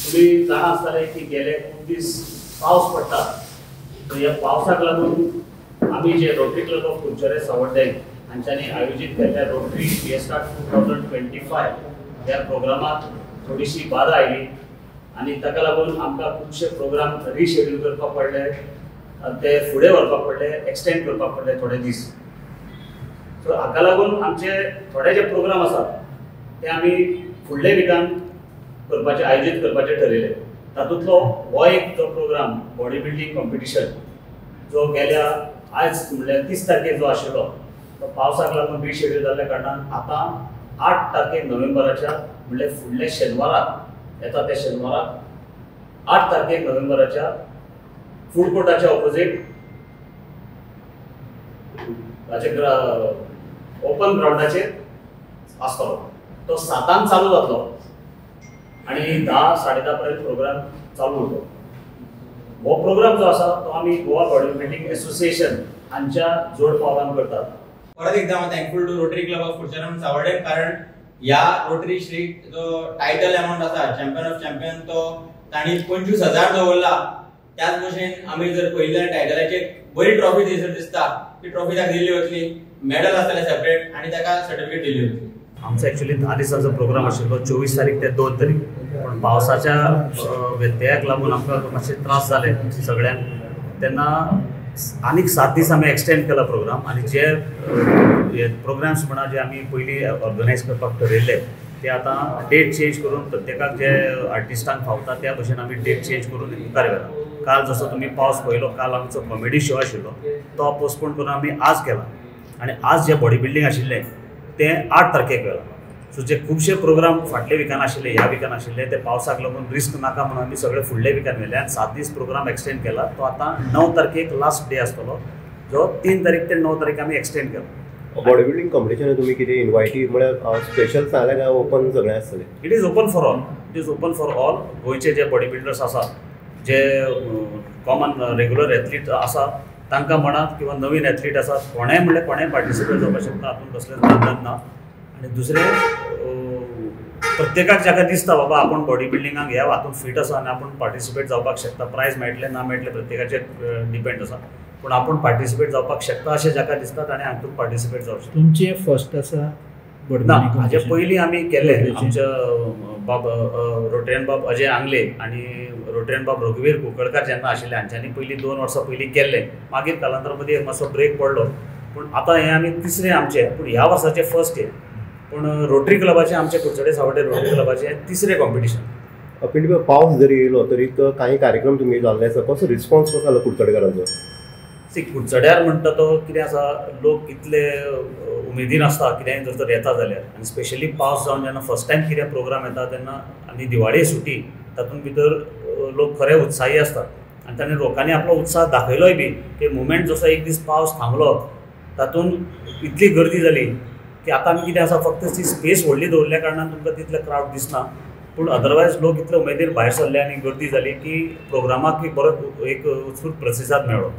तुम्ही जाणा आसतले की गेले खूप दीस पावस पडटा, तर ह्या पावसाक लागून आम्ही जे रोटरी क्लब ऑफ कुडचडे सावड्डें हांच्यांनी आयोजीत केल्ल्या रोटरी फिएस्टा 2025 ह्या प्रोग्रामाक थोडीशी बाधा आयली आणि ताका लागून आमकां खुबशे प्रोग्राम रिशेड्यूल करपाक पडले, ते फुडें व्हरपाक पडले, एक्सटेंड करपाक पडले थोडे दीस. सो हाका लागून आमचे थोडे जे प्रोग्राम आसात ते आमी फुडले विकान करपाचे आयोजीत करपाचे ठरयले. तातूंतलो हो एक जो प्रोग्राम बॉडी बिल्डिंग कॉम्पिटिशन जो गेल्या आज म्हणल्यार 30 तारखेक जो आशिल्लो तो पावसाक लागून रिशेड्यूल जाल्ल्या कारणान आतां 8 तारखेक नोव्हेंबराच्या म्हणल्यार फुडल्या शेनवाराक येता त्या शेनवाराक 8 तारखेक नोव्हेंबराच्या फूड कोर्टाच्या ऑपोजीट ताचे ओपन ग्राउंडाचेर आसतलो. तो 7 चालू जातलो आणि 10-10:30 पर्यंत प्रोग्राम चालू उरतो. हो प्रोग्राम जो आसा तो आमी गोवा बॉडी बिल्डिंग एसोसिएशन हांच्या जोड पावलान करतात. परत एकदा हांव thankful to Rotary club of Curchorem सावड्डे, कारण ह्या रोटरी श्रीक जो टायटल अमाउंट आसा चॅम्पियन ऑफ चॅम्पियन तो तांणी 25,000 दवरला. त्याच भशेन आमी जर पळयल्यार टायटलाची बरी ट्रॉफी थंयसर दिसता, ती ट्रॉफी ताका दिल्ली वतली, मेडल आसतले सेपरेट आणि ताका सर्टिफिकेट दिल्ली वतली. आमचो एक्चुअली 10 दिसांचो प्रोग्राम आशिल्लो 24 तारीख ते 2 तारीख, पण पावसाच्या व्यत्ययाक लागून आमकां मातशे त्रास जाले सगळ्यांक. तेन्ना आनीक 7 दीस आमी एक्सटेंड केला प्रोग्राम आणि जे प्रोग्राम्स म्हणा जे आमी पयलीं ऑर्गनायज करपाक ठरयल्ले ते आतां डेट चेंज करून प्रत्येकाक जे आर्टिस्टांक फावता त्या भशेन आमी डेट चेंज करून मुखार व्हेला. काल जसो तुमी पावस पळयलो, काल आमचो कॉमेडी शो आशिल्लो तो पोस्टपोन करून आमी आज केला आणि आज जे बॉडी बिल्डिंग आशिल्लें ते 8 तारखेक व्हेला. सो जे खुबशे प्रोग्राम फाटले विकान आशिल्ले ह्या विकान आशिल्ले ते पावसाक लागून रिस्क नाका म्हणून आमी सगळे फुडले विकान व्हेले आनी 7 दीस प्रोग्राम एक्सटेंड केला. तो आतां 9 तारखेक लास्ट डे आसतलो, जो 3 तारीख ते 9 तारीख आमी एक्सटेंड केला. बॉडी बिल्डिंग कॉम्पिटिशन तुमी कितें इन्वायटी म्हळ्यार स्पेशल सांगलें काय ओपन सगळें आसतलें? It is open for all. It is open for all. गोंयचे जे बॉडी बिल्डर्स आसात, जे कॉमन रेग्युलर एथलीट आसा तांकां म्हणत किंवा नवीन एथलीट आसात, कोणेंय म्हणल्यार कोणेंय पार्टिसिपेट जावपाक शकता, हातूंत कसलेंच बंधन ना. आनी दुसरें प्रत्येकाक जाका दिसता बाबा आपण बॉडी बिल्डिंगाक ह्या हातूंत फीट आसा आनी आपण पार्टिसिपेट जावपाक शकता, प्रायज मेळटले ना मेळटले प्रत्येकाचेर डिपेंड आसा, पूण आपण पार्टिसिपेट जावपाक शकता अशें जाका दिसता ताणें हातूंत पार्टिसिपेट जावचें. तुमचे फर्स्ट आसा ना, हाजे पयलीं आमी केले. आमच्या बाब रोटरियन बाब अजय आंगले आनी रोटरियन बाब रघुवीर कुंकळकार जेन्ना आशिल्ले हांच्यांनी पयलीं 2 वर्सां पयलीं केल्ले. मागीर कालांतरा मदीं मातसो ब्रेक पडलो, पूण आतां हें आमी तिसरें आमचें, पूण ह्या वर्साचें फर्स्ट हें. पूण रोटरी क्लबाचें आमचे कुडचडे सावड्डे रोटरी क्लबाचें तिसरें कॉम्पिटिशन. पिंडी पावस जरी येयलो तरी कांय कार्यक्रम तुमी जाल्ले आसा, कसो रिस्पॉन्स कसो आलो कुडचडेकारांचो? कुडचड्यार म्हणटा तो कितें आसा, लोक इतले उमेदीन आसता कितेंय जर तर येता जाल्यार, आनी स्पेशली पावस जावन जेन्ना फर्स्ट टायम कितें प्रोग्राम येता तेन्ना आनी दिवाळी सुटी तातूंत भितर लोक खरे उत्साही आसतात आनी ताणें लोकांनी आपलो उत्साह दाखयलोय बी. की मुमेंट जसो एक दीस पावस थांबलो तातूंत इतली गर्दी जाली की आतां आमी कितें आसा फक्त ती स्पेस व्हडली दवरल्या कारणान तुमकां तितले क्रावड दिसना, पूण अदरवायज लोक इतले उमेदीर भायर सरले आनी गर्दी जाली की प्रोग्रामाक बरो एक उत्स्फूर्त प्रतिसाद मेळ्ळो.